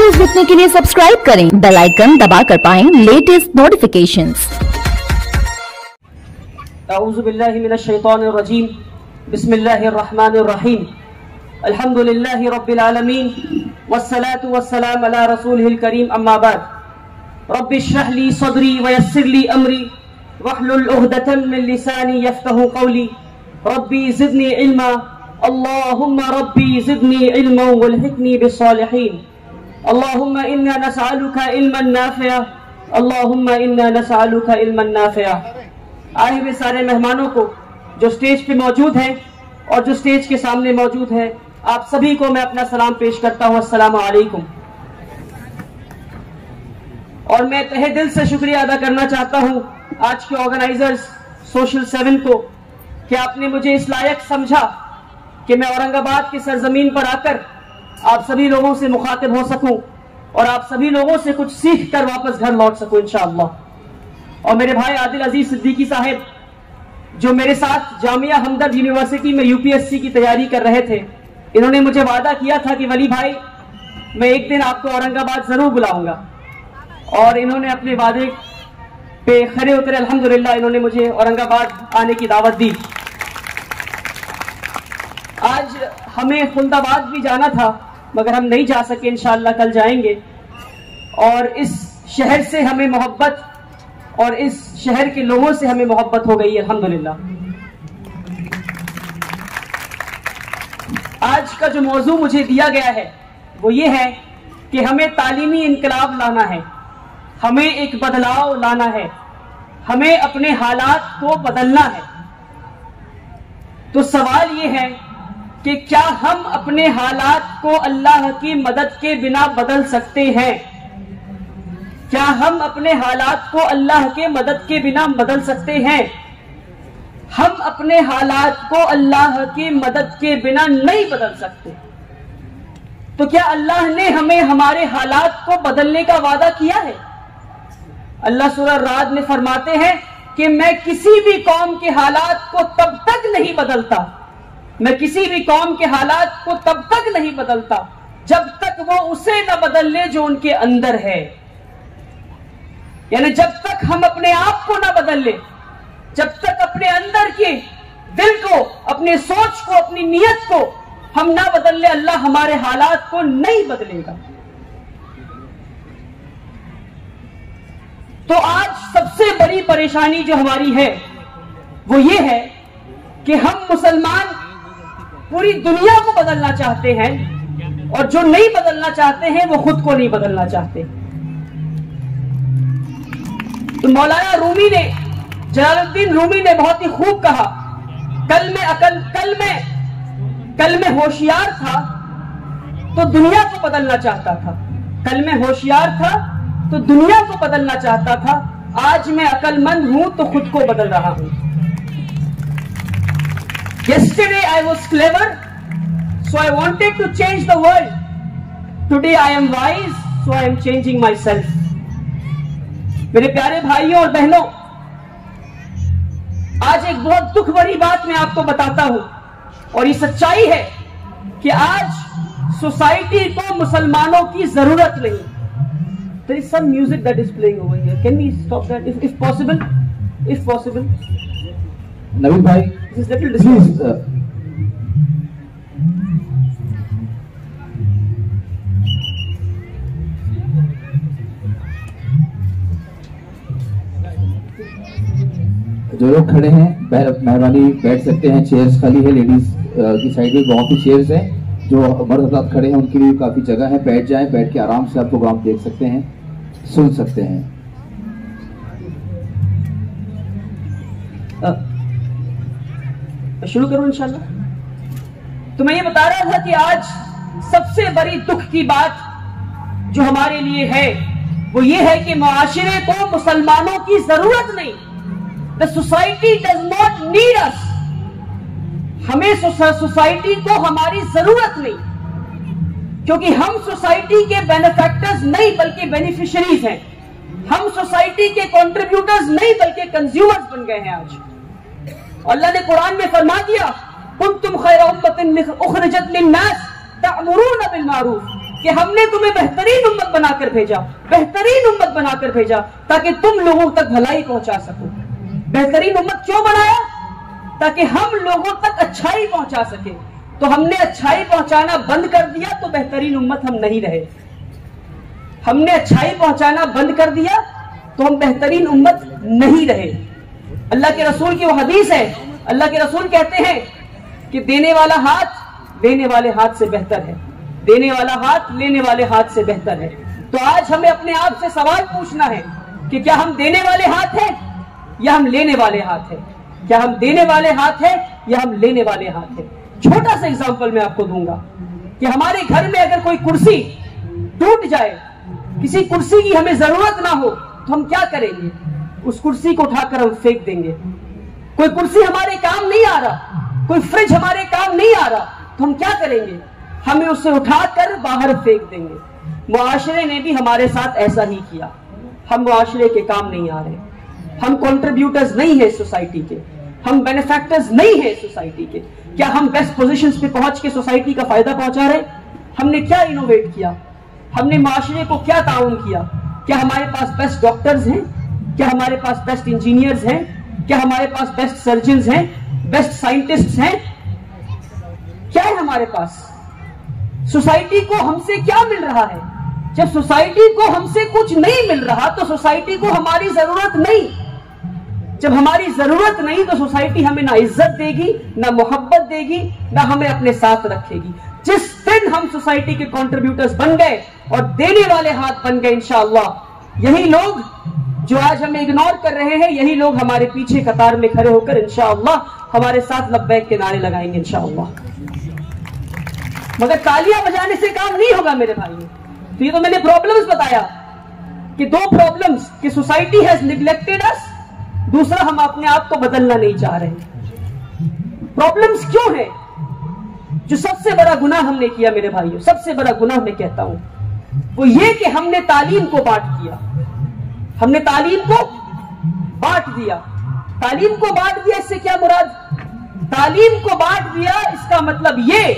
Videos देखने के लिए सब्सक्राइब करें, बेल आइकन दबाकर पाएं लेटेस्ट नोटिफिकेशंस। अऊज़ु बिल्लाहि मिनश शैतानिर रजीम। बिस्मिल्लाहिर रहमानिर रहीम। अल्हम्दुलिल्लाहि रब्बिल आलमीन वस्सलातु वस्सलाम अला रसूलिहिल करीम, अम्मा बाद। रब्बि इश्रह ली सदरी वयस्सिर ली अमरी वहलुल उक़दतम मिन लिसानी यफ़क़हू क़ौली। रब्बी ज़िदनी इल्मा, अल्लाहुम्मा रब्बी ज़िदनी इल्मन वल्हिक़नी बिस्सालिहीन। अल्लाहुम्मा इन्ना नसअलुका इल्मन नाफ़िअ, अल्लाहुम्मा इन्ना नसअलुका इल्मन नाफ़िअ। आए हुए सारे मेहमानों को जो स्टेज पे मौजूद हैं और जो स्टेज के सामने मौजूद हैं, आप सभी को मैं अपना सलाम पेश करता हूँ। अस्सलामु अलैकुम। और मैं तहे दिल से शुक्रिया अदा करना चाहता हूँ आज के ऑर्गेनाइजर्स सोशल 7 को कि आपने मुझे इस लायक समझा कि मैं औरंगाबाद की सरजमीन पर आकर आप सभी लोगों से मुखातिब हो सकूं और आप सभी लोगों से कुछ सीख कर वापस घर लौट सकूं इंशाअल्लाह। और मेरे भाई आदिल अजीज सिद्दीकी साहब जो मेरे साथ जामिया हमदर्द यूनिवर्सिटी में यूपीएससी की तैयारी कर रहे थे, इन्होंने मुझे वादा किया था कि वली भाई मैं एक दिन आपको औरंगाबाद जरूर बुलाऊंगा, और इन्होंने अपने वादे पे खरे उतरे। अल्हम्दुलिल्लाह इन्होंने मुझे औरंगाबाद आने की दावत दी। आज हमें खुलदाबाद भी जाना था मगर हम नहीं जा सके, इंशाअल्लाह कल जाएंगे। और इस शहर से हमें मोहब्बत और इस शहर के लोगों से हमें मोहब्बत हो गई है, अल्हम्दुलिल्लाह। आज का जो मौजू मुझे दिया गया है वो ये है कि हमें तालीमी इनकलाब लाना है, हमें एक बदलाव लाना है, हमें अपने हालात को बदलना है। तो सवाल ये है कि क्या हम अपने हालात को अल्लाह की मदद के बिना बदल सकते हैं? क्या हम अपने हालात को अल्लाह के मदद के बिना बदल सकते हैं? हम अपने हालात को अल्लाह की मदद के बिना नहीं बदल सकते। तो क्या अल्लाह ने हमें हमारे हालात को बदलने का वादा किया है? अल्लाह सूरह राद में फरमाते हैं कि मैं किसी भी कौम के हालात को तब तक नहीं बदलता, मैं किसी भी कौम के हालात को तब तक नहीं बदलता जब तक वो उसे न बदल ले जो उनके अंदर है। यानी जब तक हम अपने आप को न बदल ले, जब तक अपने अंदर के दिल को, अपने सोच को, अपनी नीयत को हम ना बदल ले, अल्लाह हमारे हालात को नहीं बदलेगा। तो आज सबसे बड़ी परेशानी जो हमारी है वो ये है कि हम मुसलमान पूरी दुनिया को बदलना चाहते हैं और जो नहीं बदलना चाहते हैं वो खुद को नहीं बदलना चाहते। तो मौलाना रूमी ने, जलालुद्दीन रूमी ने बहुत ही खूब कहा, कल में होशियार था तो दुनिया को बदलना चाहता था, कल में होशियार था तो दुनिया को बदलना चाहता था, आज मैं अक्लमंद हूं तो खुद को बदल रहा हूं। Yesterday I was clever, so I wanted to change the world. Today I am wise, so I am changing myself. मेरे प्यारे भाइयों और बहनों, आज एक बहुत दुख भरी बात मैं आपको बताता हूं और ये सच्चाई है कि आज सोसाइटी को मुसलमानों की जरूरत नहीं। There is some music that is playing over here. Can we stop that if possible? If possible. नवीन भाई प्लीज। जो लोग खड़े हैं मेहरबानी बैठ सकते हैं, चेयर्स खाली है, लेडीज की साइड में बहुत ही चेयर्स हैं। जो मर्द हजरात खड़े हैं उनके लिए काफी जगह है, बैठ जाएं, बैठ के आराम से आप प्रोग्राम देख सकते हैं, सुन सकते हैं। शुरू करूं इंशाल्लाह। तो मैं ये बता रहा था कि आज सबसे बड़ी दुख की बात जो हमारे लिए है वो ये है कि मुआशरे को मुसलमानों की जरूरत नहीं। The society does not need us. हमें सोसाइटी को हमारी जरूरत नहीं, क्योंकि हम सोसाइटी के बेनिफैक्टर्स नहीं बल्कि बेनिफिशियरीज हैं। हम सोसाइटी के कंट्रीब्यूटर्स नहीं बल्कि कंज्यूमर्स बन गए हैं आज। अल्लाह ने कुरान में फरमा दिया, कुंतुम खैरा उम्मतिन उखरिजत लिन्नास तअमुरून बिल मारूफ कि हमने तुम्हें बेहतरीन उम्मत बनाकर भेजा, बेहतरीन उम्मत बनाकर भेजा ताकि तुम लोगों तक भलाई पहुंचा सको। बेहतरीन उम्मत क्यों बनाया? ताकि हम लोगों तक अच्छाई पहुंचा सके। तो हमने अच्छाई पहुंचाना बंद कर दिया तो बेहतरीन उम्मत हम नहीं रहे। हमने अच्छाई पहुंचाना बंद कर दिया तो हम बेहतरीन उम्मत नहीं रहे। अल्लाह के रसूल की वो हदीस है, अल्लाह के रसूल कहते हैं कि देने वाला हाथ लेने वाले हाथ से बेहतर है, देने वाला हाथ लेने वाले हाथ से बेहतर है। तो आज हमें अपने आप से सवाल पूछना है कि क्या हम देने वाले हाथ हैं या हम लेने वाले हाथ हैं? क्या हम देने वाले हाथ हैं या हम लेने वाले हाथ हैं? छोटा सा एग्जांपल मैं आपको दूंगा कि हमारे घर में अगर कोई कुर्सी टूट जाए, किसी कुर्सी की हमें जरूरत ना हो, तो हम क्या करेंगे? उस कुर्सी को उठाकर हम फेंक देंगे। कोई कुर्सी हमारे काम नहीं आ रहा, कोई फ्रिज हमारे काम नहीं आ रहा, तो हम क्या करेंगे? हमें उसे उठाकर बाहर फेंक देंगे। मुआशरे ने भी हमारे साथ ऐसा ही किया। हम मुआशरे के काम नहीं आ रहे, हम कंट्रीब्यूटर्स नहीं है सोसाइटी के, हम बेनिफैक्टर्स नहीं है सोसाइटी के। क्या हम बेस्ट पोजीशंस पे पहुंच के सोसाइटी का फायदा पहुंचा रहे? हमने क्या इनोवेट किया? हमने माशरे को क्या ताउन किया? क्या हमारे पास बेस्ट डॉक्टर्स हैं? क्या हमारे पास बेस्ट इंजीनियर्स हैं? क्या हमारे पास बेस्ट सर्जन्स हैं, बेस्ट साइंटिस्ट्स हैं? क्या है हमारे पास? सोसाइटी को हमसे क्या मिल रहा है? जब सोसाइटी को हमसे कुछ नहीं मिल रहा तो सोसाइटी को हमारी जरूरत नहीं। जब हमारी जरूरत नहीं तो सोसाइटी हमें ना इज्जत देगी, ना मोहब्बत देगी, ना हमें अपने साथ रखेगी। जिस दिन हम सोसाइटी के कंट्रीब्यूटर्स बन गए और देने वाले हाथ बन गए, इंशाअल्लाह यही लोग जो आज हमें इग्नोर कर रहे हैं, यही लोग हमारे पीछे कतार में खड़े होकर इंशाअल्लाह हमारे साथ लब्बैक के नारे लगाएंगे इंशाअल्लाह। मगर तालियां बजाने से काम नहीं होगा मेरे भाई। तो ये तो मैंने प्रॉब्लम्स बताया कि दो प्रॉब्लम्स कि सोसाइटी हैज निग्लेक्टेड अस, दूसरा हम अपने आप को बदलना नहीं चाह रहे। प्रॉब्लम्स क्यों है? जो सबसे बड़ा गुनाह हमने किया मेरे भाइयों, सबसे बड़ा गुनाह मैं कहता हूं वो ये कि हमने तालीम को बांट दिया। हमने तालीम को बांट दिया। तालीम को बांट दिया इससे क्या मुराद? तालीम को बांट दिया इसका मतलब ये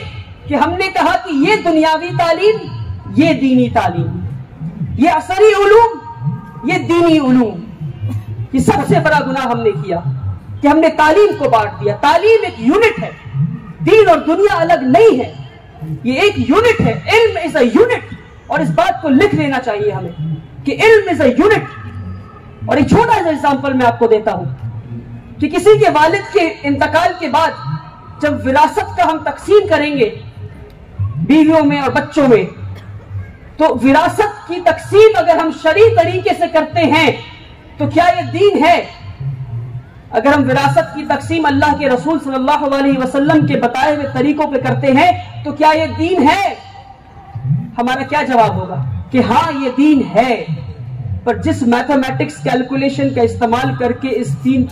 कि हमने कहा कि ये दुनियावी तालीम, ये दीनी तालीम, ये असरी उलूम, ये दीनी उलूम। ये सबसे बड़ा गुनाह हमने किया कि हमने तालीम को बांट दिया। तालीम एक यूनिट है, दीन और दुनिया अलग नहीं है, ये एक यूनिट है। इल्म इज अ यूनिट, और इस बात को लिख लेना चाहिए हमें कि इल्म इज अ यूनिट। और एक छोटा सा एग्जांपल मैं आपको देता हूं कि किसी के वालिद के इंतकाल के बाद जब विरासत का हम तकसीम करेंगे बीवियों में और बच्चों में, तो विरासत की तकसीम अगर हम शरई तरीके से करते हैं तो क्या यह दीन है? अगर हम विरासत की तकसीम अल्लाह के रसूल सल्लल्लाहु अलैहि वसल्लम के बताए हुए तरीकों पे करते हैं तो क्या यह दीन है? हमारा क्या जवाब होगा कि हाँ ये दीन है। पर जिस मैथमेटिक्स कैलकुलेशन का इस्तेमाल करके इस दीन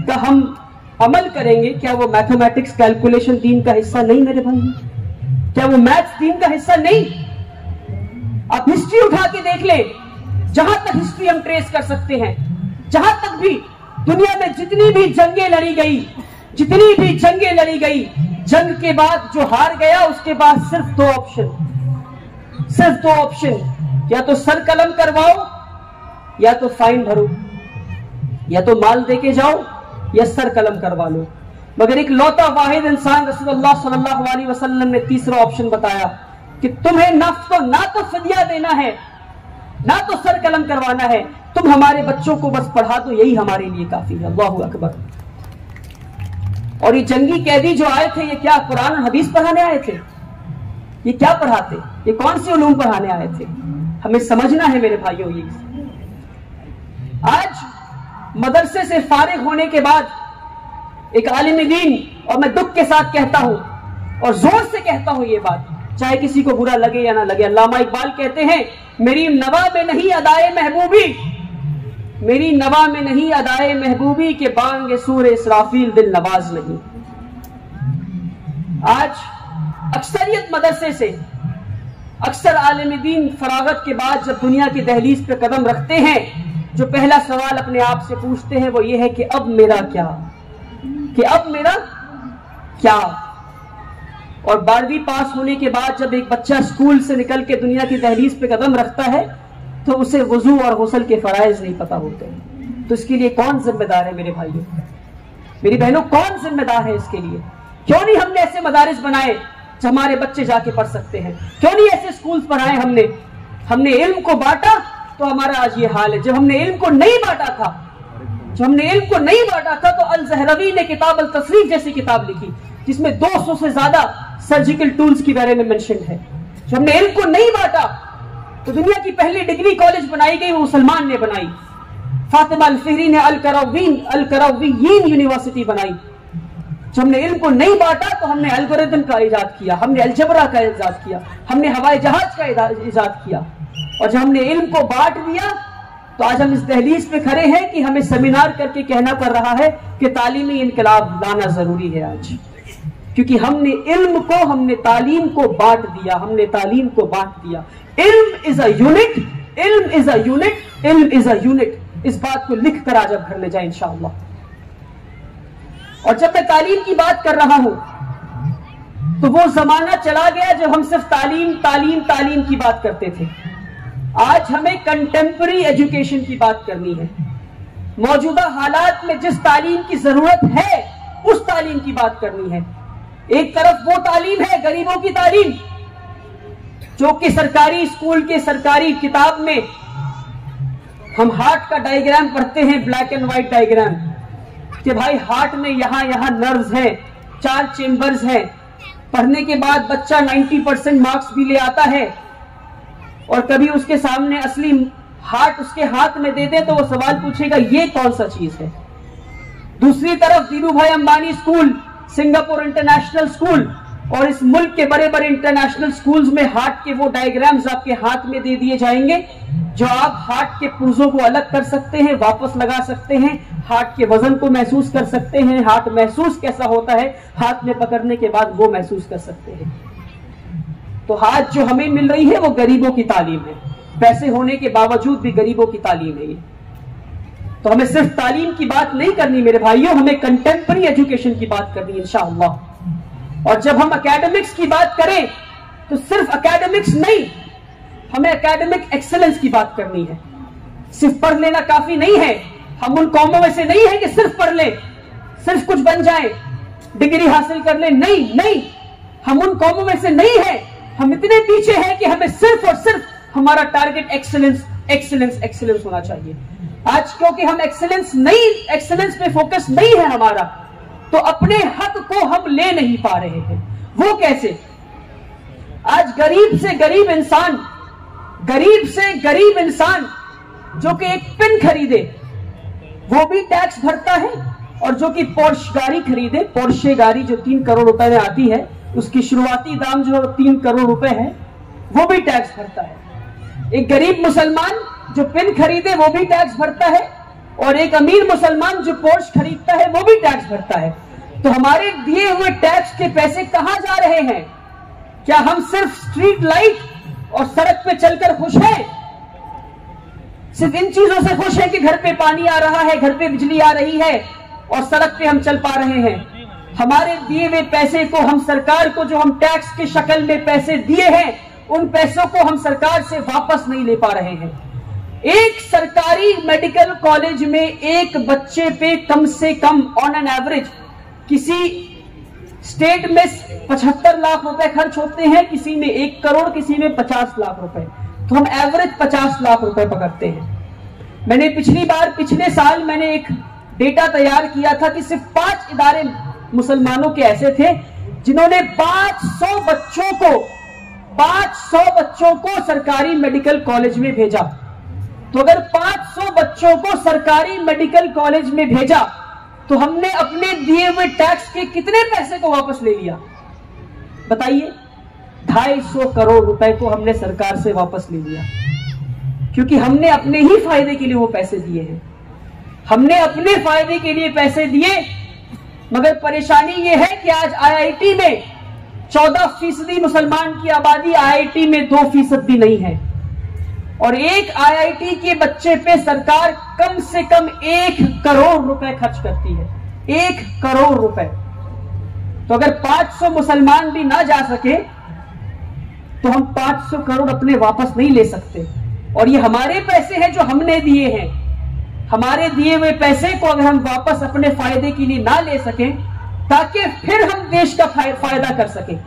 का हम अमल करेंगे, क्या वो मैथमेटिक्स कैलकुलेशन दीन का हिस्सा नहीं मेरे भाई? क्या वो मैथ्स दीन का हिस्सा नहीं? आप हिस्ट्री उठा के देख ले, जहां तक हिस्ट्री हम ट्रेस कर सकते हैं, जहां तक भी दुनिया में जितनी भी जंगें लड़ी गई, जितनी भी जंगें लड़ी गई, जंग के बाद जो हार गया उसके बाद सिर्फ दो ऑप्शन, या तो सर कलम करवाओ या तो फाइन भरो, या तो माल देके जाओ या सर कलम करवा लो। मगर एक लौता वाहिद इंसान रसूलुल्लाह सल्लल्लाहु अलैहि वसल्लम ने तीसरा ऑप्शन बताया कि तुम्हें ना तो फिदिया देना है, ना तो सर कलम करवाना है, तुम हमारे बच्चों को बस पढ़ा दो, यही हमारे लिए काफी है। अल्लाहु अकबर। और ये जंगी कैदी जो आए थे, ये क्या कुरान और हदीस पढ़ाने आए थे? ये क्या पढ़ाते? ये कौन सी उलूम पढ़ाने आए थे? हमें समझना है मेरे भाइयों। ये आज मदरसे से फारिग होने के बाद एक आलिम दीन, और मैं दुख के साथ कहता हूं और जोर से कहता हूं ये बात, चाहे किसी को बुरा लगे या ना लगे, अल्लामा इकबाल कहते हैं मेरी नवा में नहीं अदाए महबूबी, मेरी नवा में नहीं अदाए महबूबी के बांगे सूर इसराफील दिल नवाज नहीं। आज अक्सरियत मदरसे से, अक्सर आलिम दीन फरागत के बाद जब दुनिया की दहलीज पे कदम रखते हैं, जो पहला सवाल अपने आप से पूछते हैं वो ये है कि अब मेरा क्या, कि अब मेरा क्या। और 12वीं पास होने के बाद जब एक बच्चा स्कूल से निकल के दुनिया की दहलीज पे कदम रखता है तो उसे वजू और गुस्ल के फराइज नहीं पता होते। तो इसके लिए कौन जिम्मेदार है मेरे भाइयों, मेरी बहनों, कौन जिम्मेदार है इसके लिए? क्यों नहीं हमने ऐसे मदारिस बनाए जो हमारे बच्चे जाके पढ़ सकते हैं? क्यों नहीं ऐसे स्कूल्स बनाए? हमने इल्म को बांटा तो हमारा आज ये हाल है। जब हमने इल्म को नहीं बांटा था तो अल ज़हरवी ने किताब अल तसरीफ जैसी किताब लिखी जिसमें 200 से ज्यादा सर्जिकल टूल्स के बारे में मेंशन है। जब हमने इल्म को नहीं बांटा तो दुनिया की पहली डिग्री कॉलेज बनाई गई, वो मुसलमान ने बनाई। फातिमा अल-फिहरी ने अल करौवियीन यूनिवर्सिटी बनाई। जब हमने इल्म को नहीं बांटा तो हमने एल्गोरिथम का इजाद किया, हमने अलजबरा का इजाद किया, हमने हवाई जहाज का इजाद किया। और जब हमने इल्म को बांट दिया तो आज हम इस दहलीज पे खड़े हैं कि हमें सेमिनार करके कहना पड़ रहा है कि तालीमी इनकलाब लाना जरूरी है आज, क्योंकि हमने तालीम को बांट दिया। इल्म इज अ यूनिट, इस बात को लिख कर आज अब घर ले जाए इंशाअल्लाह। और जब मैं तालीम की बात कर रहा हूं तो वो जमाना चला गया जब हम सिर्फ तालीम की बात करते थे। आज हमें कंटेम्पररी एजुकेशन की बात करनी है। मौजूदा हालात में जिस तालीम की जरूरत है उस तालीम की बात करनी है। एक तरफ वो तालीम है गरीबों की तालीम, जो कि सरकारी स्कूल के सरकारी किताब में हम हार्ट का डायग्राम पढ़ते हैं, ब्लैक एंड व्हाइट डायग्राम, कि भाई हार्ट में यहां नर्व्स हैं, 4 चेंबर्स हैं। पढ़ने के बाद बच्चा 90% मार्क्स भी ले आता है और कभी उसके सामने असली हार्ट उसके हाथ में दे दे तो वो सवाल पूछेगा ये कौन सा चीज है। दूसरी तरफ धीरू भाई Ambani school, Singapore international school और इस मुल्क के बड़े बड़े इंटरनेशनल स्कूल्स में हार्ट के वो डायग्राम्स आपके हाथ में दे दिए जाएंगे जो आप हार्ट के पुर्जों को अलग कर सकते हैं, वापस लगा सकते हैं, हार्ट के वजन को महसूस कर सकते हैं, हार्ट महसूस कैसा होता है हाथ में पकड़ने के बाद वो महसूस कर सकते हैं। तो हाथ जो हमें मिल रही है वो गरीबों की तालीम है, पैसे होने के बावजूद भी गरीबों की तालीम है ये। तो हमें सिर्फ तालीम की बात नहीं करनी मेरे भाइयों, हमें कंटेम्पररी एजुकेशन की बात करनी इंशाअल्लाह। और जब हम एकेडमिक्स की बात करें तो सिर्फ एकेडमिक्स नहीं, हमें एकेडमिक एक्सेलेंस की बात करनी है। सिर्फ पढ़ लेना काफी नहीं है। हम उन कौमों में से नहीं है कि सिर्फ पढ़ ले, सिर्फ कुछ बन जाए, डिग्री हासिल कर ले, नहीं, हम उन कौमों में से नहीं है। हम इतने पीछे हैं कि हमें सिर्फ और सिर्फ हमारा टारगेट एक्सेलेंस होना चाहिए। आज क्योंकि हम एक्सेलेंस पे फोकस नहीं है हमारा, तो अपने हक को हम ले नहीं पा रहे हैं। वो कैसे? आज गरीब से गरीब इंसान जो कि एक पिन खरीदे वो भी टैक्स भरता है, और जो कि पोर्श गाड़ी खरीदे, पोर्शे गाड़ी जो 3 करोड़ रुपए में आती है, उसकी शुरुआती दाम जो 3 करोड़ रुपए है, वो भी टैक्स भरता है। एक गरीब मुसलमान जो पिन खरीदे वो भी टैक्स भरता है, और एक अमीर मुसलमान जो पोर्श खरीदता है वो भी टैक्स भरता है। तो हमारे दिए हुए टैक्स के पैसे कहां जा रहे हैं? क्या हम सिर्फ स्ट्रीट लाइट और सड़क पे चलकर खुश हैं? सिर्फ इन चीजों से खुश हैं कि घर पे पानी आ रहा है, घर पे बिजली आ रही है और सड़क पे हम चल पा रहे हैं? हमारे दिए हुए पैसे को हम सरकार को, जो हम टैक्स की शक्ल में पैसे दिए हैं, उन पैसों को हम सरकार से वापस नहीं ले पा रहे हैं। एक सरकारी मेडिकल कॉलेज में एक बच्चे पे कम से कम ऑन एन एवरेज, किसी स्टेट में 75 लाख रुपए खर्च होते हैं, किसी में 1 करोड़, किसी में 50 लाख रुपए। तो हम एवरेज 50 लाख रुपए पकड़ते हैं। मैंने पिछले साल मैंने एक डेटा तैयार किया था कि सिर्फ 5 इदारे मुसलमानों के ऐसे थे जिन्होंने 500 बच्चों को सरकारी मेडिकल कॉलेज में भेजा। तो अगर 500 बच्चों को सरकारी मेडिकल कॉलेज में भेजा तो हमने अपने दिए हुए टैक्स के कितने पैसे को वापस ले लिया? बताइए। 250 करोड़ रुपए को हमने सरकार से वापस ले लिया, क्योंकि हमने अपने ही फायदे के लिए वो पैसे दिए हैं। हमने अपने फायदे के लिए पैसे दिए, मगर परेशानी ये है कि आज आईआईटी में 14% मुसलमान की आबादी, आईआईटी में 2% भी नहीं है। और एक आईआईटी के बच्चे पे सरकार कम से कम 1 करोड़ रुपए खर्च करती है। 1 करोड़ रुपए। तो अगर 500 मुसलमान भी ना जा सके तो हम 500 करोड़ अपने वापस नहीं ले सकते। और ये हमारे पैसे हैं जो हमने दिए हैं। हमारे दिए हुए पैसे को अगर हम वापस अपने फायदे के लिए ना ले सकें ताकि फिर हम देश का फायदा कर सकें।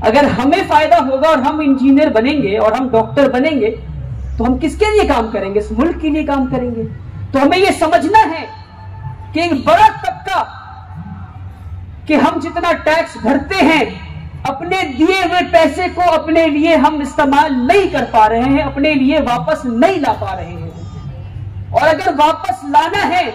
अगर हमें फायदा होगा और हम इंजीनियर बनेंगे और हम डॉक्टर बनेंगे तो हम किसके लिए काम करेंगे? इस मुल्क के लिए काम करेंगे। तो हमें यह समझना है कि एक बड़ा तबका कि हम जितना टैक्स भरते हैं अपने दिए हुए पैसे को अपने लिए हम इस्तेमाल नहीं कर पा रहे हैं, अपने लिए वापस नहीं ला पा रहे हैं। और अगर वापस लाना है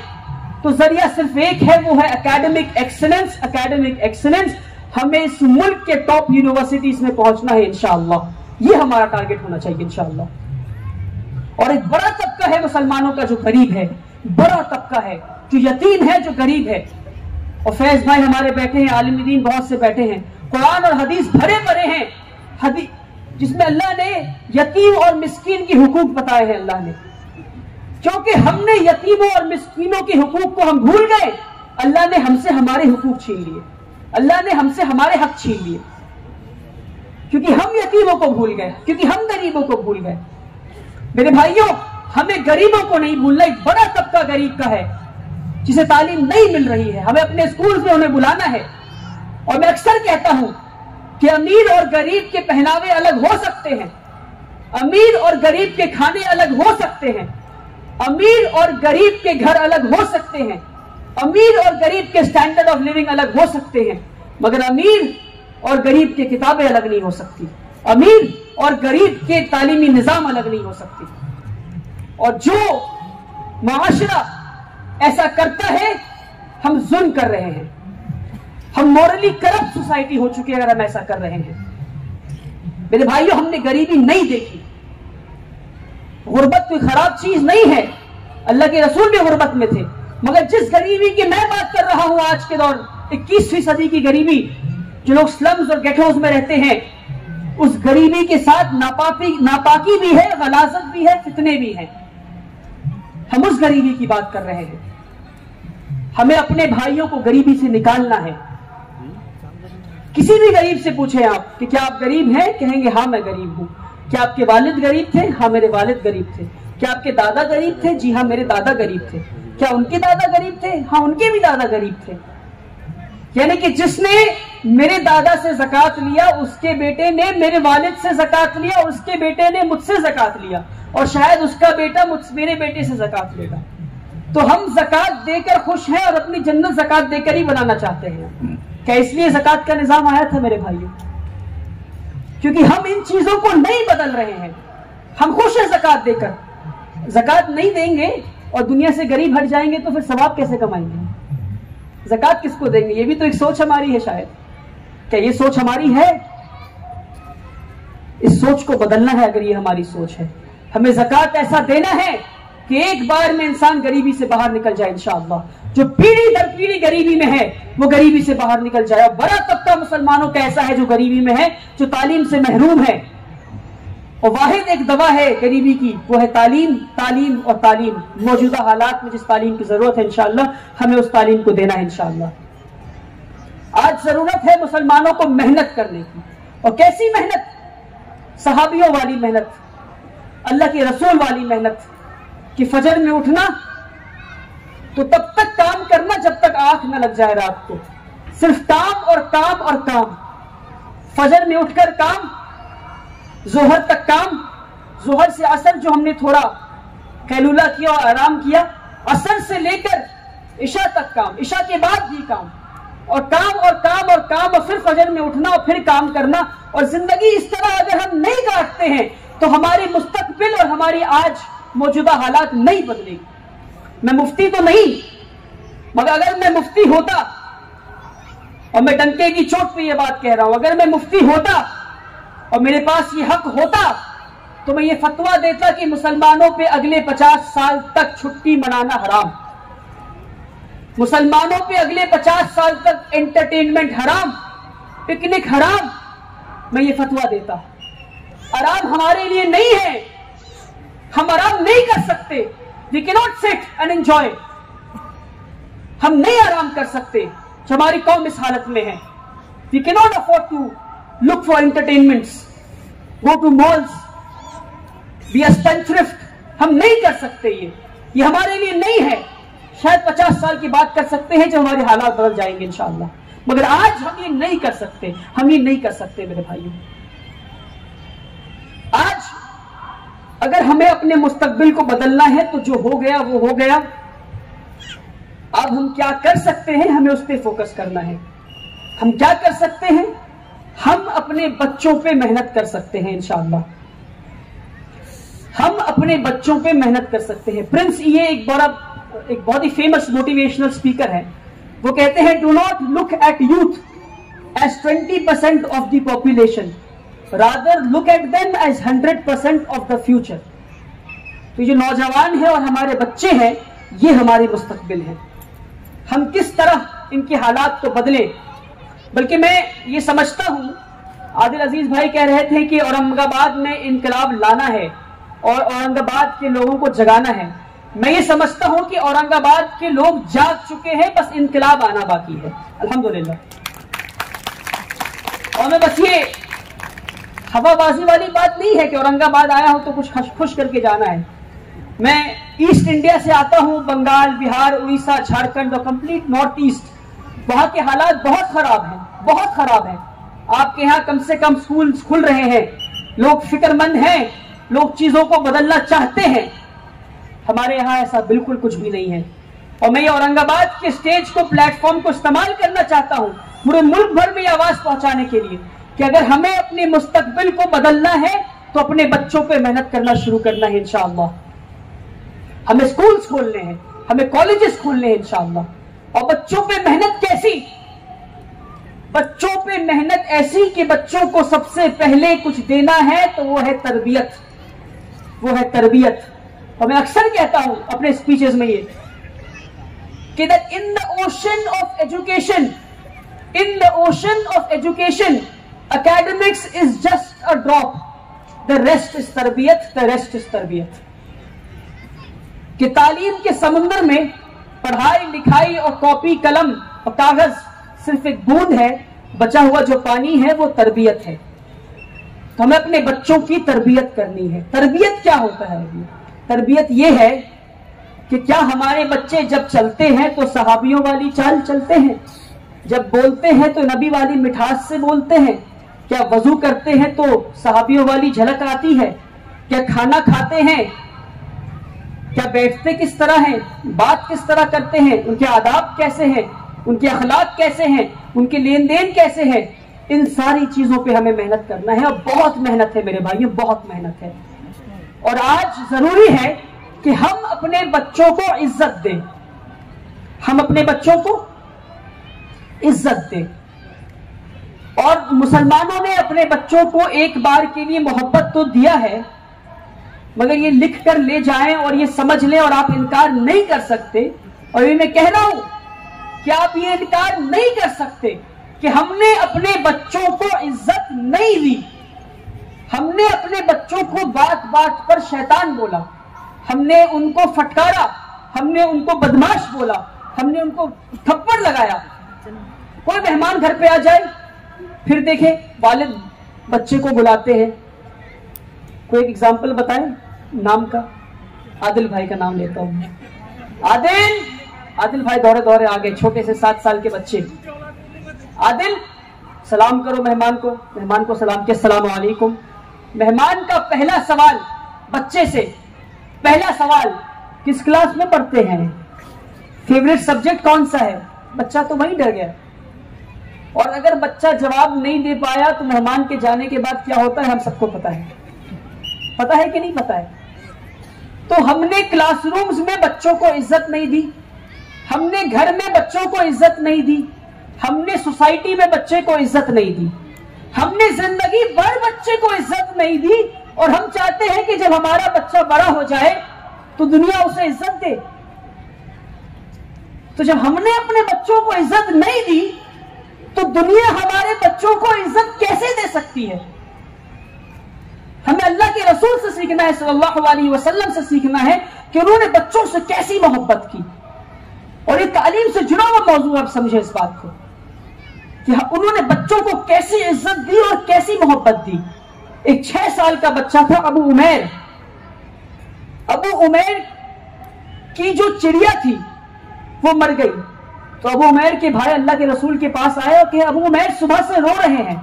तो जरिया सिर्फ एक है, वो है एकेडमिक एक्सीलेंस। एकेडमिक एक्सीलेंस, हमें इस मुल्क के टॉप यूनिवर्सिटीज में पहुंचना है इंशाअल्लाह। ये हमारा टारगेट होना चाहिए इंशाअल्लाह। और एक बड़ा तबका है मुसलमानों का जो गरीब है, बड़ा तबका है जो यतीम है, जो गरीब है। और फैज भाई हमारे बैठे हैं, आलिम दीन बहुत से बैठे हैं, कुरान और हदीस भरे भरे हैं, हदीस जिसमें अल्लाह ने यतीम और मिस्कीन की हुकूक बताए हैं। अल्लाह ने, क्योंकि हमने यतीमों और मिस्कीनों के हुकूक को हम भूल गए, अल्लाह ने हमसे हमारे हुकूक छीन लिए, अल्लाह ने हमसे हमारे हक छीन लिए, क्योंकि हम यतीमों को भूल गए, क्योंकि हम गरीबों को भूल गए। मेरे भाइयों, हमें गरीबों को नहीं भूलना। एक बड़ा तबका गरीब का है जिसे तालीम नहीं मिल रही है, हमें अपने स्कूल में उन्हें बुलाना है। और मैं अक्सर कहता हूं कि अमीर और गरीब के पहनावे अलग हो सकते हैं, अमीर और गरीब के खाने अलग हो सकते हैं, अमीर और गरीब के घर अलग हो सकते हैं, अमीर और गरीब के स्टैंडर्ड ऑफ लिविंग अलग हो सकते हैं, मगर अमीर और गरीब की किताबें अलग नहीं हो सकती, अमीर और गरीब के तालीमी निजाम अलग नहीं हो सकती। और जो मुआशरा ऐसा करता है, हम जुल्म कर रहे हैं, हम मॉरली करप्ट सोसाइटी हो चुकी है अगर हम ऐसा कर रहे हैं। मेरे भाइयों, हमने गरीबी नहीं देखी। गुर्बत कोई खराब चीज नहीं है, अल्लाह के रसूल भी गुर्बत में थे, मगर जिस गरीबी की मैं बात कर रहा हूं आज के दौर 21वीं सदी की गरीबी, जो लोग स्लम्स और गेटोज में रहते हैं, उस गरीबी के साथ नापाकी भी है, गलाजत भी है, फितने भी हैं। हम उस गरीबी की बात कर रहे हैं। हमें अपने भाइयों को गरीबी से निकालना है। किसी भी गरीब से पूछे आप कि क्या आप गरीब हैं, कहेंगे हाँ मैं गरीब हूं। क्या आपके वालिद गरीब थे? हाँ मेरे वालिद गरीब थे। क्या आपके दादा गरीब थे? जी हाँ मेरे दादा गरीब थे। क्या उनके दादा गरीब थे? हाँ उनके भी दादा गरीब थे। यानी कि जिसने मेरे दादा से ज़कात लिया, उसके बेटे ने मेरे वालिद से ज़कात लिया, उसके बेटे ने मुझसे ज़कात लिया, और शायद उसका बेटा मेरे बेटे से ज़कात लेगा। तो हम ज़कात देकर खुश हैं और अपनी जन्नत ज़कात देकर ही बनाना चाहते हैं। क्या इसलिए ज़कात का निज़ाम आया था मेरे भाइयों? क्योंकि हम इन चीजों को नहीं बदल रहे हैं। हम खुश हैं ज़कात देकर। ज़कात नहीं देंगे और दुनिया से गरीब हट जाएंगे तो फिर सवाब कैसे कमाएंगे? ज़कात किसको देंगे? ये भी तो एक सोच हमारी है शायद। क्या ये सोच हमारी है? इस सोच को बदलना है। अगर ये हमारी सोच है, हमें ज़कात ऐसा देना है कि एक बार में इंसान गरीबी से बाहर निकल जाए इंशाअल्लाह। जो पीढ़ी दर पीढ़ी गरीबी में है वो गरीबी से बाहर निकल जाए। बड़ा तबका मुसलमानों का ऐसा है जो गरीबी में है, जो तालीम से महरूम है। और वाहिद एक दवा है गरीबी की, वो है तालीम, तालीम और तालीम। मौजूदा हालात में जिस तालीम की जरूरत है इंशाअल्लाह हमें उस तालीम को देना है इंशाअल्लाह। आज जरूरत है मुसलमानों को मेहनत करने की। और कैसी मेहनत? सहाबियों वाली मेहनत, अल्लाह के रसूल वाली मेहनत कि फजर में उठना तो तब तक काम करना जब तक आंख न लग जाए रात को। सिर्फ काम और काम और काम। फजर में उठकर काम, जोहर तक काम, जोहर से असर जो हमने थोड़ा कैलूला किया और आराम किया, असर से लेकर इशा तक काम, इशा के बाद भी काम, और काम और काम और काम, और फिर फजर में उठना और फिर काम करना। और जिंदगी इस तरह अगर हम नहीं काटते हैं तो हमारी मुस्तकबिल और हमारी आज मौजूदा हालात नहीं बदलेगी। मैं मुफ्ती तो नहीं, मगर अगर मैं मुफ्ती होता, और मैं डंके की चोट पे ये बात कह रहा हूं, अगर मैं मुफ्ती होता और मेरे पास ये हक होता तो मैं ये फतवा देता कि मुसलमानों पे अगले 50 साल तक छुट्टी मनाना हराम, मुसलमानों पे अगले 50 साल तक एंटरटेनमेंट हराम, पिकनिक हराम। मैं ये फतवा देता। आराम हमारे लिए नहीं है, हम आराम नहीं कर सकते। We can not sit and enjoy. हम नहीं आराम कर सकते। हमारी कौम इस हालत में है, We cannot afford to look for entertainments, go to malls, be a spendthrift. हम नहीं कर सकते ये हमारे लिए नहीं है। शायद 50 साल की बात कर सकते हैं जब हमारे हालात बदल जाएंगे इंशाअल्लाह, मगर आज हम ये नहीं कर सकते, हम ये नहीं कर सकते मेरे भाइयों। आज अगर हमें अपने मुस्तकबिल को बदलना है तो जो हो गया वो हो गया। अब हम क्या कर सकते हैं, हमें उस पर फोकस करना है। हम क्या कर सकते हैं, हम अपने बच्चों पे मेहनत कर सकते हैं इंशाअल्लाह। हम अपने बच्चों पे मेहनत कर सकते हैं। प्रिंस ये एक बहुत ही फेमस मोटिवेशनल स्पीकर है। वो कहते हैं, do not look at youth as 20% of the population, rather look at them as 100% of the future. तो जो नौजवान है और हमारे बच्चे हैं, ये हमारे मुस्तकबिल हैं। हम किस तरह इनके हालात को बदलें। बल्कि मैं ये समझता हूं, आदिल अजीज भाई कह रहे थे कि औरंगाबाद में इनकलाब लाना है और औरंगाबाद के लोगों को जगाना है। मैं ये समझता हूं कि औरंगाबाद के लोग जाग चुके हैं, बस इनकलाब आना बाकी है अल्हम्दुलिल्लाह। और मैं बस ये हवाबाजी वाली बात नहीं है कि औरंगाबाद आया हूं तो कुछ खुश करके जाना है। मैं ईस्ट इंडिया से आता हूं, बंगाल, बिहार, उड़ीसा, झारखंड और कंप्लीट नॉर्थ ईस्ट। वहां के हालात बहुत खराब हैं, बहुत खराब हैं। आपके यहाँ कम से कम स्कूल खुल रहे हैं, लोग फिक्रमंद हैं, लोग चीजों को बदलना चाहते हैं। हमारे यहाँ ऐसा बिल्कुल कुछ भी नहीं है। और मैं ये औरंगाबाद के स्टेज को, प्लेटफॉर्म को इस्तेमाल करना चाहता हूं पूरे मुल्क भर में आवाज पहुंचाने के लिए कि अगर हमें अपने मुस्तकबिल को बदलना है तो अपने बच्चों पे मेहनत करना शुरू करना है इंशाअल्लाह। हमें स्कूल्स खोलने हैं, हमें कॉलेजेस खोलने हैं इंशाअल्लाह। और बच्चों पे मेहनत कैसी? बच्चों पे मेहनत ऐसी कि बच्चों को सबसे पहले कुछ देना है तो वो है तरबियत, वो है तरबियत। और मैं अक्सर कहता हूं अपने स्पीचेस में ये कि that in the ocean of education, in the ocean of education, academics is just a drop, the rest is तरबियत, the rest is तरबियत। कि तालीम के समुद्र में पढ़ाई लिखाई और कॉपी कलम और कागज सिर्फ एक बूंद है, बचा हुआ जो पानी है वो तरबियत है। तो हमें अपने बच्चों की तरबियत करनी है। तरबियत क्या होता है? तरबियत ये है कि क्या हमारे बच्चे जब चलते हैं तो सहाबियों वाली चाल चलते हैं, जब बोलते हैं तो नबी वाली मिठास से बोलते हैं, क्या वजू करते हैं तो सहाबियों वाली झलक आती है, क्या खाना खाते हैं, क्या बैठते किस तरह हैं, बात किस तरह करते हैं, उनके आदाब कैसे हैं, उनके अखलाक कैसे हैं, उनके लेन देन कैसे हैं। इन सारी चीजों पे हमें मेहनत करना है और बहुत मेहनत है मेरे भाइयों, बहुत मेहनत है। और आज जरूरी है कि हम अपने बच्चों को इज्जत दें, हम अपने बच्चों को इज्जत दें। और मुसलमानों ने अपने बच्चों को एक बार के लिए मोहब्बत तो दिया है, मगर ये लिख कर ले जाएं और ये समझ लें और आप इनकार नहीं कर सकते। और ये मैं कह रहा हूं कि आप ये इनकार नहीं कर सकते कि हमने अपने बच्चों को इज्जत नहीं दी, हमने अपने बच्चों को बात बात पर शैतान बोला, हमने उनको फटकारा, हमने उनको बदमाश बोला, हमने उनको थप्पड़ लगाया। कोई मेहमान घर पे आ जाए, फिर देखें वालिद बच्चे को बुलाते हैं। कोई एक एग्जाम्पल बताएं नाम का। आदिल भाई का नाम लेता हूं। आदिल भाई दौड़े दौड़े आ गए, छोटे से 7 साल के बच्चे। आदिल सलाम करो मेहमान को। मेहमान को सलाम के, अस्सलाम वालेकुम। मेहमान का पहला सवाल बच्चे से, पहला सवाल, किस क्लास में पढ़ते हैं, फेवरेट सब्जेक्ट कौन सा है? बच्चा तो वहीं डर गया। और अगर बच्चा जवाब नहीं दे पाया तो मेहमान के जाने के बाद क्या होता है हम सबको पता है। पता है कि नहीं पता है? तो हमने क्लासरूम्स में बच्चों को इज्जत नहीं दी, हमने घर में बच्चों को इज्जत नहीं दी, हमने सोसाइटी में बच्चे को इज्जत नहीं दी, हमने जिंदगी भर बच्चे को इज्जत नहीं दी। और हम चाहते हैं कि जब हमारा बच्चा बड़ा हो जाए तो दुनिया उसे इज्जत दे। तो जब हमने अपने बच्चों को इज्जत नहीं दी तो दुनिया हमारे बच्चों को इज्जत कैसे दे सकती है? हमें अल्लाह के रसूल से सीखना है, सल्लल्लाहु अलैहि वसल्लम से सीखना है कि उन्होंने बच्चों से कैसी मोहब्बत की। और ये तालीम से जुड़ा हुआ मौजूद, आप समझे इस बात को कि उन्होंने बच्चों को कैसी इज्जत दी और कैसी मोहब्बत दी। एक 6 साल का बच्चा था अबू उमैर। अबू उमैर की जो चिड़िया थी वो मर गई, तो अबू उमैर के भाई अल्लाह के रसूल के पास आए और कहे अबू उमैर सुबह से रो रहे हैं।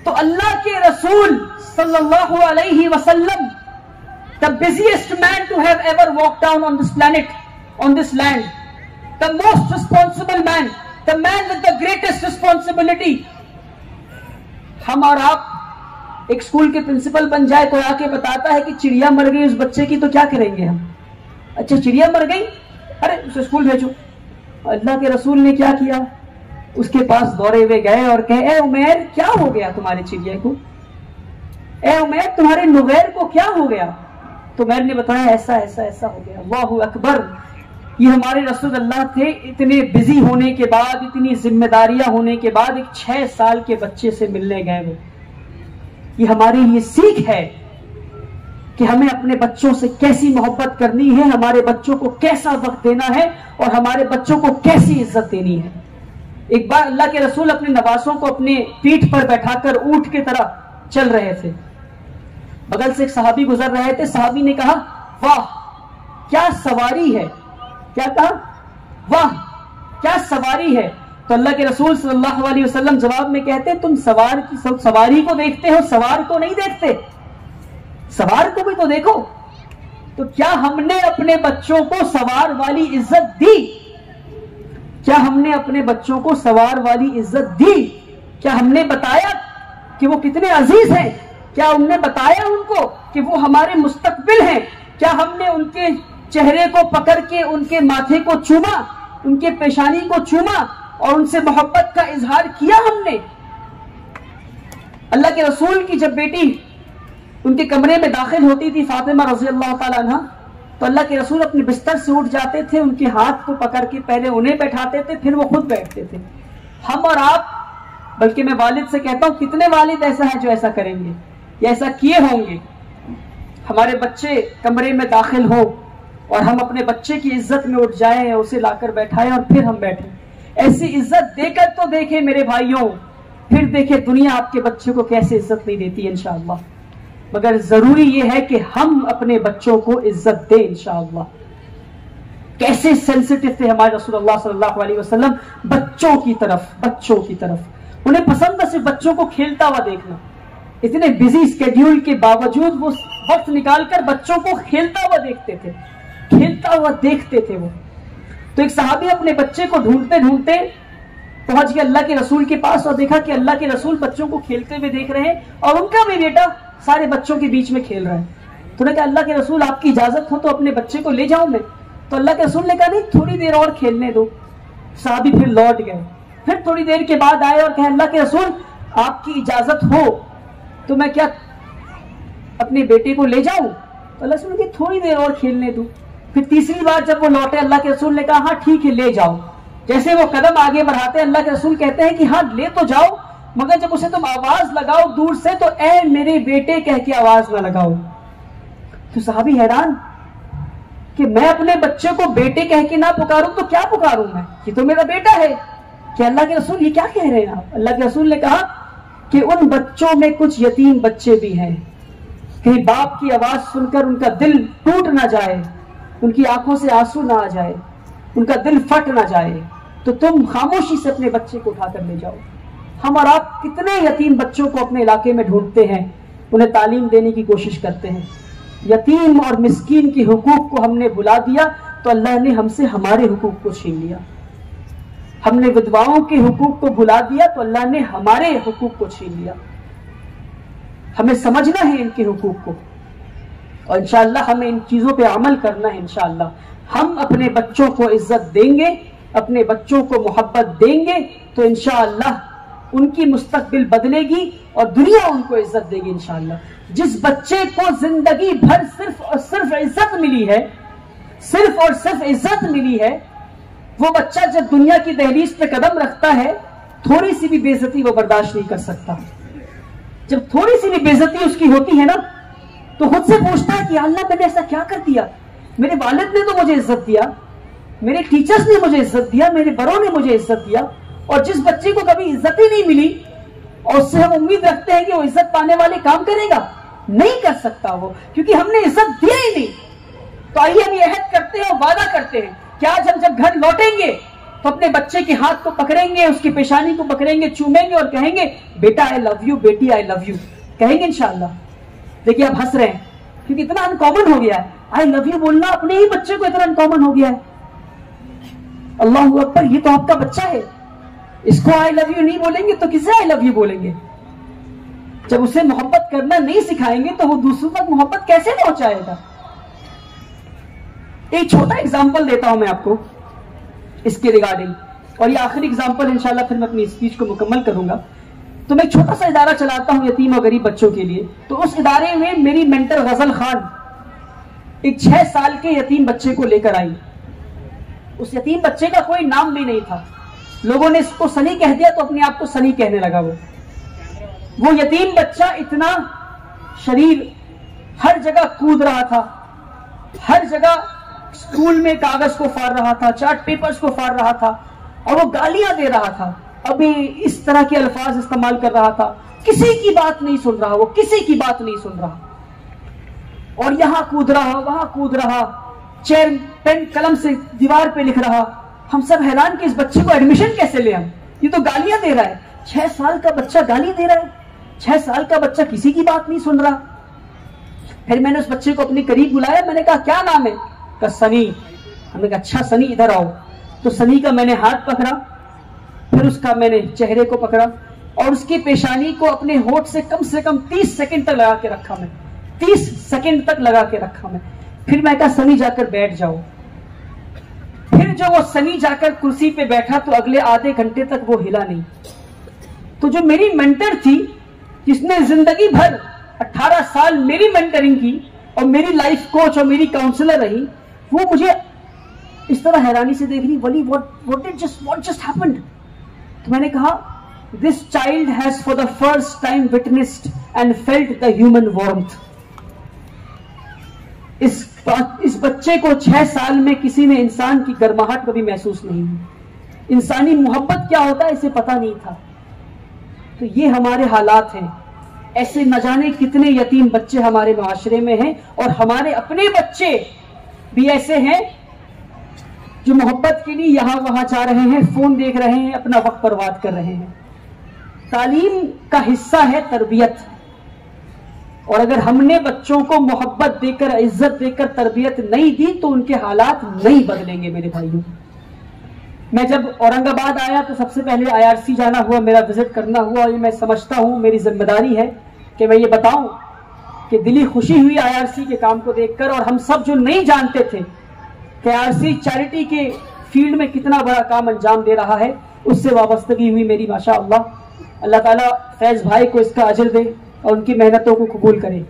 तो अल्लाह के रसूल सल्लल्लाहु अलैहि वसल्लम, the busiest man to have ever walked down on this planet, on this land, the most responsible man, the man with the greatest responsibility, हम और आप एक स्कूल के प्रिंसिपल बन जाए तो आके बताता है कि चिड़िया मर गई उस बच्चे की, तो क्या करेंगे हम? अच्छा चिड़िया मर गई, अरे उसे स्कूल भेजो। अल्लाह के रसूल ने क्या किया? उसके पास दौड़े हुए गए और कहे ए उमैर क्या हो गया तुम्हारे चिड़िया को? ए उमैर तुम्हारे नुगैर को क्या हो गया? तो उमैर ने बताया ऐसा ऐसा ऐसा हो गया। अल्लाहु अकबर। ये हमारे रसूल अल्लाह थे, इतने बिजी होने के बाद, इतनी जिम्मेदारियां होने के बाद एक 6 साल के बच्चे से मिलने गए वो। ये हमारे लिए सीख है कि हमें अपने बच्चों से कैसी मोहब्बत करनी है, हमारे बच्चों को कैसा वक्त देना है और हमारे बच्चों को कैसी इज्जत देनी है। एक बार अल्लाह के रसूल अपने नवासों को अपने पीठ पर बैठाकर ऊंट की तरह चल रहे थे। बगल से एक सहाबी गुजर रहे थे। सहाबी ने कहा वाह क्या सवारी है। क्या कहा? वाह क्या सवारी है। तो अल्लाह के रसूल सल्लल्लाहु अलैहि वसल्लम जवाब में कहते तुम सवारी को देखते हो, सवार को नहीं देखते, सवार को भी तो देखो। तो क्या हमने अपने बच्चों को सवार वाली इज्जत दी? क्या हमने अपने बच्चों को सवार वाली इज्जत दी? क्या हमने बताया कि वो कितने अजीज हैं? क्या हमने बताया उनको कि वो हमारे मुस्तकबिल हैं? क्या हमने उनके चेहरे को पकड़ के उनके माथे को चूमा, उनके पेशानी को चूमा और उनसे मोहब्बत का इजहार किया हमने? अल्लाह के रसूल की जब बेटी उनके कमरे में दाखिल होती थी फातिमा रज़ी अल्लाह ताला अन्हा, तो अल्लाह के रसूल अपने बिस्तर से उठ जाते थे, उनके हाथ को पकड़ के पहले उन्हें बैठाते थे, फिर वो खुद बैठते थे। हम और आप, बल्कि मैं वालिद से कहता हूं कितने वालिद ऐसा है जो ऐसा करेंगे या ऐसा किए होंगे? हमारे बच्चे कमरे में दाखिल हो और हम अपने बच्चे की इज्जत में उठ जाएं, उसे लाकर बैठाएं और फिर हम बैठे। ऐसी इज्जत देकर तो देखे मेरे भाइयों, फिर देखे दुनिया आपके बच्चे को कैसे इज्जत नहीं देती इंशाअल्लाह। मगर जरूरी यह है कि हम अपने बच्चों को इज्जत दें इंशाअल्लाह। कैसे सेंसिटिव थे हमारे रसूलुल्लाह सल्लल्लाहु अलैहि वसल्लम बच्चों की तरफ। उन्हें पसंद था सिर्फ बच्चों को खेलता हुआ देखना। इतने बिजी स्केड्यूल के बावजूद वो वक्त निकालकर बच्चों को खेलता हुआ देखते थे, खेलता हुआ देखते थे वो। तो एक सहाबी अपने बच्चे को ढूंढते ढूंढते पहुंच गए अल्लाह के रसूल के पास और देखा कि अल्लाह के रसूल बच्चों को खेलते हुए देख रहे हैं और उनका भी बेटा सारे बच्चों के बीच में खेल रहा है। तो उन्होंने कहा अल्लाह के रसूल आपकी इजाजत हो तो अपने बच्चे को ले जाऊं मैं? तो अल्लाह के रसूल ने कहा नहीं थोड़ी देर और खेलने दो। सहाबी फिर लौट गए, फिर थोड़ी देर के बाद आए और कहे अल्लाह के रसूल आपकी इजाजत हो तो मैं क्या अपने बेटे को ले जाऊं? तो अल्लाह के रसूल ने थोड़ी देर और खेलने दो। फिर तीसरी बार जब वो लौटे अल्लाह के रसूल ने कहा हाँ ठीक है ले जाओ। जैसे वो कदम आगे बढ़ाते अल्लाह के रसूल कहते हैं कि हाँ ले तो जाओ, मगर जब उसे तुम आवाज लगाओ दूर से तो ए मेरे बेटे कह के आवाज ना लगाओ। तो साहबी हैरान कि मैं अपने बच्चे को बेटे कह के ना पुकारूं तो क्या पुकारूं मैं? ये तो मेरा बेटा है। कि अल्लाह के रसूल ये क्या कह रहे हैं आप? अल्लाह के रसूल ने कहा कि उन बच्चों में कुछ यतीम बच्चे भी हैं, कहीं बाप की आवाज सुनकर उनका दिल टूट ना जाए, उनकी आंखों से आंसू ना आ जाए, उनका दिल फट ना जाए, तो तुम खामोशी से अपने बच्चे को उठाकर ले जाओ। हम और आप कितने यतीम बच्चों को अपने इलाके में ढूंढते हैं, उन्हें तालीम देने की कोशिश करते हैं। यतीम और मिस्कीन के हुकूक को हमने भुला दिया तो अल्लाह ने हमसे हमारे हुकूक को छीन लिया। हमने विधवाओं के हुकूक को भुला दिया तो अल्लाह ने हमारे हुकूक को छीन लिया। हमें समझना है इनके हुकूक को और इंशाअल्लाह हमें इन चीजों पे अमल करना है। इंशाअल्लाह हम अपने बच्चों को इज्जत देंगे, अपने बच्चों को मोहब्बत देंगे तो इंशाअल्लाह उनकी मुस्तकबिल बदलेगी और दुनिया उनको इज्जत देगी इंशाअल्लाह। जिस बच्चे को जिंदगी भर सिर्फ और सिर्फ इज्जत मिली है, सिर्फ और सिर्फ इज्जत मिली है, वो बच्चा जब दुनिया की दहलीज पे कदम रखता है थोड़ी सी भी बेइज्जती वो बर्दाश्त नहीं कर सकता। जब थोड़ी सी भी बेइज्जती उसकी होती है ना तो खुद से पूछता है कि अल्लाह मैंने ऐसा क्या कर दिया? मेरे वालिद ने तो मुझे इज्जत दिया, मेरे टीचर्स ने मुझे इज्जत दिया, मेरे बड़ों ने मुझे इज्जत दिया, और जिस बच्चे को कभी इज्जत ही नहीं मिली और उससे हम उम्मीद रखते हैं कि वो इज्जत पाने वाले काम करेगा, नहीं कर सकता वो, क्योंकि हमने इज्जत दिया ही नहीं। तो आइए हम ये अहद करते हैं और वादा करते हैं कि आज हम जब घर लौटेंगे तो अपने बच्चे के हाथ को पकड़ेंगे, उसकी पेशानी को पकड़ेंगे, चूमेंगे और कहेंगे बेटा आई लव यू, बेटी आई लव यू, कहेंगे इंशाअल्लाह। देखिए आप हंस रहे हैं क्योंकि इतना अनकॉमन हो गया है, आई लव यू बोलना अपने ही बच्चे को इतना अनकॉमन हो गया है। अल्लाह अकबर, ये तो आपका बच्चा है, इसको आई लव यू नहीं बोलेंगे तो किसे आई लव यू बोलेंगे? जब उसे मोहब्बत करना नहीं सिखाएंगे तो वो दूसरों तक मोहब्बत कैसे पहुंचाएगा? एक छोटा एग्जांपल देता हूं मैं आपको इसके रिगार्डिंग, और ये आखिरी एग्जांपल इंशाल्लाह फिर मैं अपनी स्पीच को मुकम्मल करूंगा। तो मैं एक छोटा सा इदारा चलाता हूं यतीम और गरीब बच्चों के लिए। तो उस इदारे में मेरी मेंटर गजल खान एक 6 साल के यतीम बच्चे को लेकर आई। उस यतीम बच्चे का कोई नाम भी नहीं था, लोगों ने इसको सनी कह दिया तो अपने आप को सनी कहने लगा। वो यतीम बच्चा इतना शरीर, हर जगह कूद रहा था, हर जगह स्कूल में कागज को फाड़ रहा था, चार्ट पेपर्स को फाड़ रहा था, और वो गालियां दे रहा था, अभी इस तरह के अल्फाज इस्तेमाल कर रहा था। किसी की बात नहीं सुन रहा, वो किसी की बात नहीं सुन रहा, और यहां कूद रहा, वहां कूद रहा, चेयर पेन कलम से दीवार पे लिख रहा। हम सब हैरान कि इस बच्चे को एडमिशन कैसे ले हम, ये तो गालियां दे रहा है। 6 साल का बच्चा गाली दे रहा है, 6 साल का बच्चा किसी की बात नहीं सुन रहा। फिर मैंने उस बच्चे को अपने करीब बुलाया, मैंने कहा क्या नाम है? कहा सनी। हमने कहा अच्छा सनी इधर आओ। तो सनी का मैंने हाथ पकड़ा, फिर उसका मैंने चेहरे को पकड़ा और उसकी पेशानी को अपने होठ से कम 30 सेकंड तक लगा के रखा मैं, 30 सेकंड तक लगा के रखा मैं। फिर मैं कहा सनी जाकर बैठ जाओ। फिर जब वो सनी जाकर कुर्सी पे बैठा तो अगले आधे घंटे तक वो हिला नहीं। तो जो मेरी मेंटर थी, जिसने जिंदगी भर 18 साल मेरी मेंटरिंग की और मेरी लाइफ कोच और मेरी काउंसलर रही, वो मुझे इस तरह हैरानी से देख रही, वली व्हाट जस्ट हैपेंड? तो मैंने कहा this child has for the first time witnessed and felt the human warmth. इस बच्चे को 6 साल में किसी ने इंसान की गर्माहट कभी महसूस नहीं हुई, इंसानी मोहब्बत क्या होता है इसे पता नहीं था। तो ये हमारे हालात हैं। ऐसे न जाने कितने यतीम बच्चे हमारे माशरे में हैं, और हमारे अपने बच्चे भी ऐसे हैं जो मोहब्बत के लिए यहां वहां जा रहे हैं, फोन देख रहे हैं, अपना वक्त बर्बाद कर रहे हैं। तालीम का हिस्सा है तरबियत, और अगर हमने बच्चों को मोहब्बत देकर, इज्जत देकर तरबियत नहीं दी तो उनके हालात नहीं बदलेंगे। मेरे भाइयों, मैं जब औरंगाबाद आया तो सबसे पहले IRC जाना हुआ, मेरा विजिट करना हुआ, और ये मैं समझता हूं मेरी जिम्मेदारी है कि मैं ये बताऊं कि दिली खुशी हुई IRC के काम को देखकर। और हम सब जो नहीं जानते थे कि IRC चैरिटी के फील्ड में कितना बड़ा काम अंजाम दे रहा है, उससे वाबस्तगी हुई मेरी। माशाअल्लाह, अल्लाह ताला फैज भाई को इसका अजर दे और उनकी मेहनतों को कबूल करे।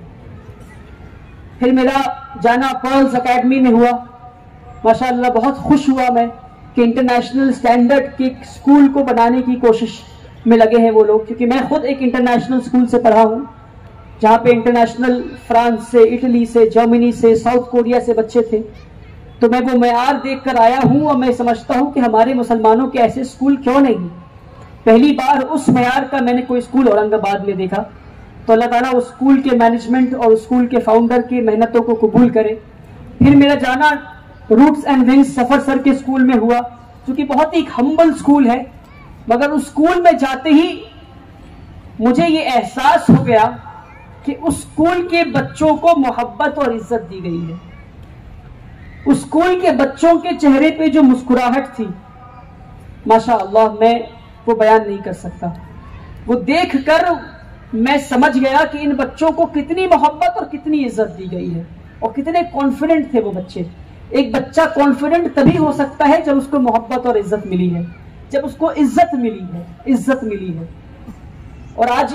फिर मेरा जाना पर्ल्स अकेडमी में हुआ। माशाअल्लाह बहुत खुश हुआ मैं कि इंटरनेशनल स्टैंडर्ड के स्कूल को बनाने की कोशिश में लगे हैं वो लोग, क्योंकि मैं खुद एक इंटरनेशनल स्कूल से पढ़ा हूं, जहां पे इंटरनेशनल फ्रांस से, इटली से, जर्मनी से, साउथ कोरिया से बच्चे थे। तो मैं वो मेयार देख कर आया हूं, और मैं समझता हूं कि हमारे मुसलमानों के ऐसे स्कूल क्यों नहीं। पहली बार उस मेयार का मैंने कोई स्कूल औरंगाबाद में देखा। तो अल्लाह ताला उस स्कूल के मैनेजमेंट और उस स्कूल के फाउंडर की मेहनतों को कबूल करे। फिर मेरा जाना रूट्स एंड विंग्स सफर सर के स्कूल में हुआ, जो कि बहुत ही हम्बल स्कूल है, मगर उस स्कूल में जाते ही मुझे ये एहसास हो गया कि उस स्कूल के बच्चों को मोहब्बत और इज्जत दी गई है। उस स्कूल के बच्चों के चेहरे पे जो मुस्कुराहट थी, माशाअल्लाह, मैं वो बयान नहीं कर सकता। वो देखकर मैं समझ गया कि इन बच्चों को कितनी मोहब्बत और कितनी इज्जत दी गई है, और कितने कॉन्फिडेंट थे वो बच्चे। एक बच्चा कॉन्फिडेंट तभी हो सकता है जब उसको मोहब्बत और इज्जत मिली है, जब उसको इज्जत मिली है। और आज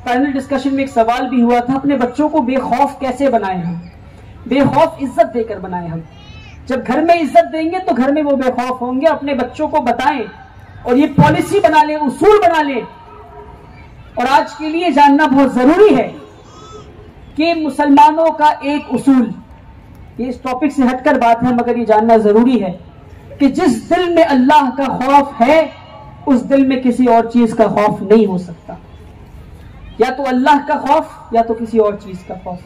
पैनल डिस्कशन में एक सवाल भी हुआ था, अपने बच्चों को बेखौफ कैसे बनाए हम? बेखौफ इज्जत देकर बनाए हम। जब घर में इज्जत देंगे तो घर में वो बेखौफ होंगे। अपने बच्चों को बताएं और ये पॉलिसी बना लें, उसूल बना लें। और आज के लिए जानना बहुत जरूरी है कि मुसलमानों का एक उसूल, ये इस टॉपिक से हटकर बात है, मगर ये जानना जरूरी है कि जिस दिल में अल्लाह का खौफ है उस दिल में किसी और चीज का खौफ नहीं हो सकता, या तो अल्लाह का खौफ या तो किसी और चीज का खौफ।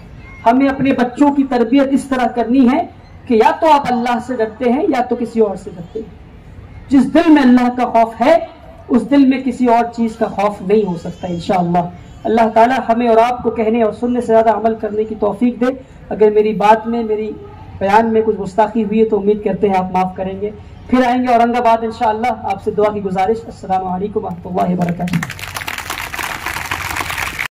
हमें अपने बच्चों की तरबियत इस तरह करनी है कि या तो आप अल्लाह से डरते हैं या तो किसी और से डरते हैं। जिस दिल में अल्लाह का खौफ है उस दिल में किसी और चीज का खौफ नहीं हो सकता इंशाअल्लाह। अल्लाह ताला हमें और आपको कहने और सुनने से ज्यादा अमल करने की तौफीक दे। अगर मेरी बात में, मेरी बयान में कुछ गुस्ताखी हुई है तो उम्मीद करते हैं आप माफ करेंगे। फिर आएंगे औरंगाबाद इंशाअल्लाह। आपसे दुआ की गुजारिश। अस्सलामु अलैकुम व रहमतुल्लाहि व बरकातुहू।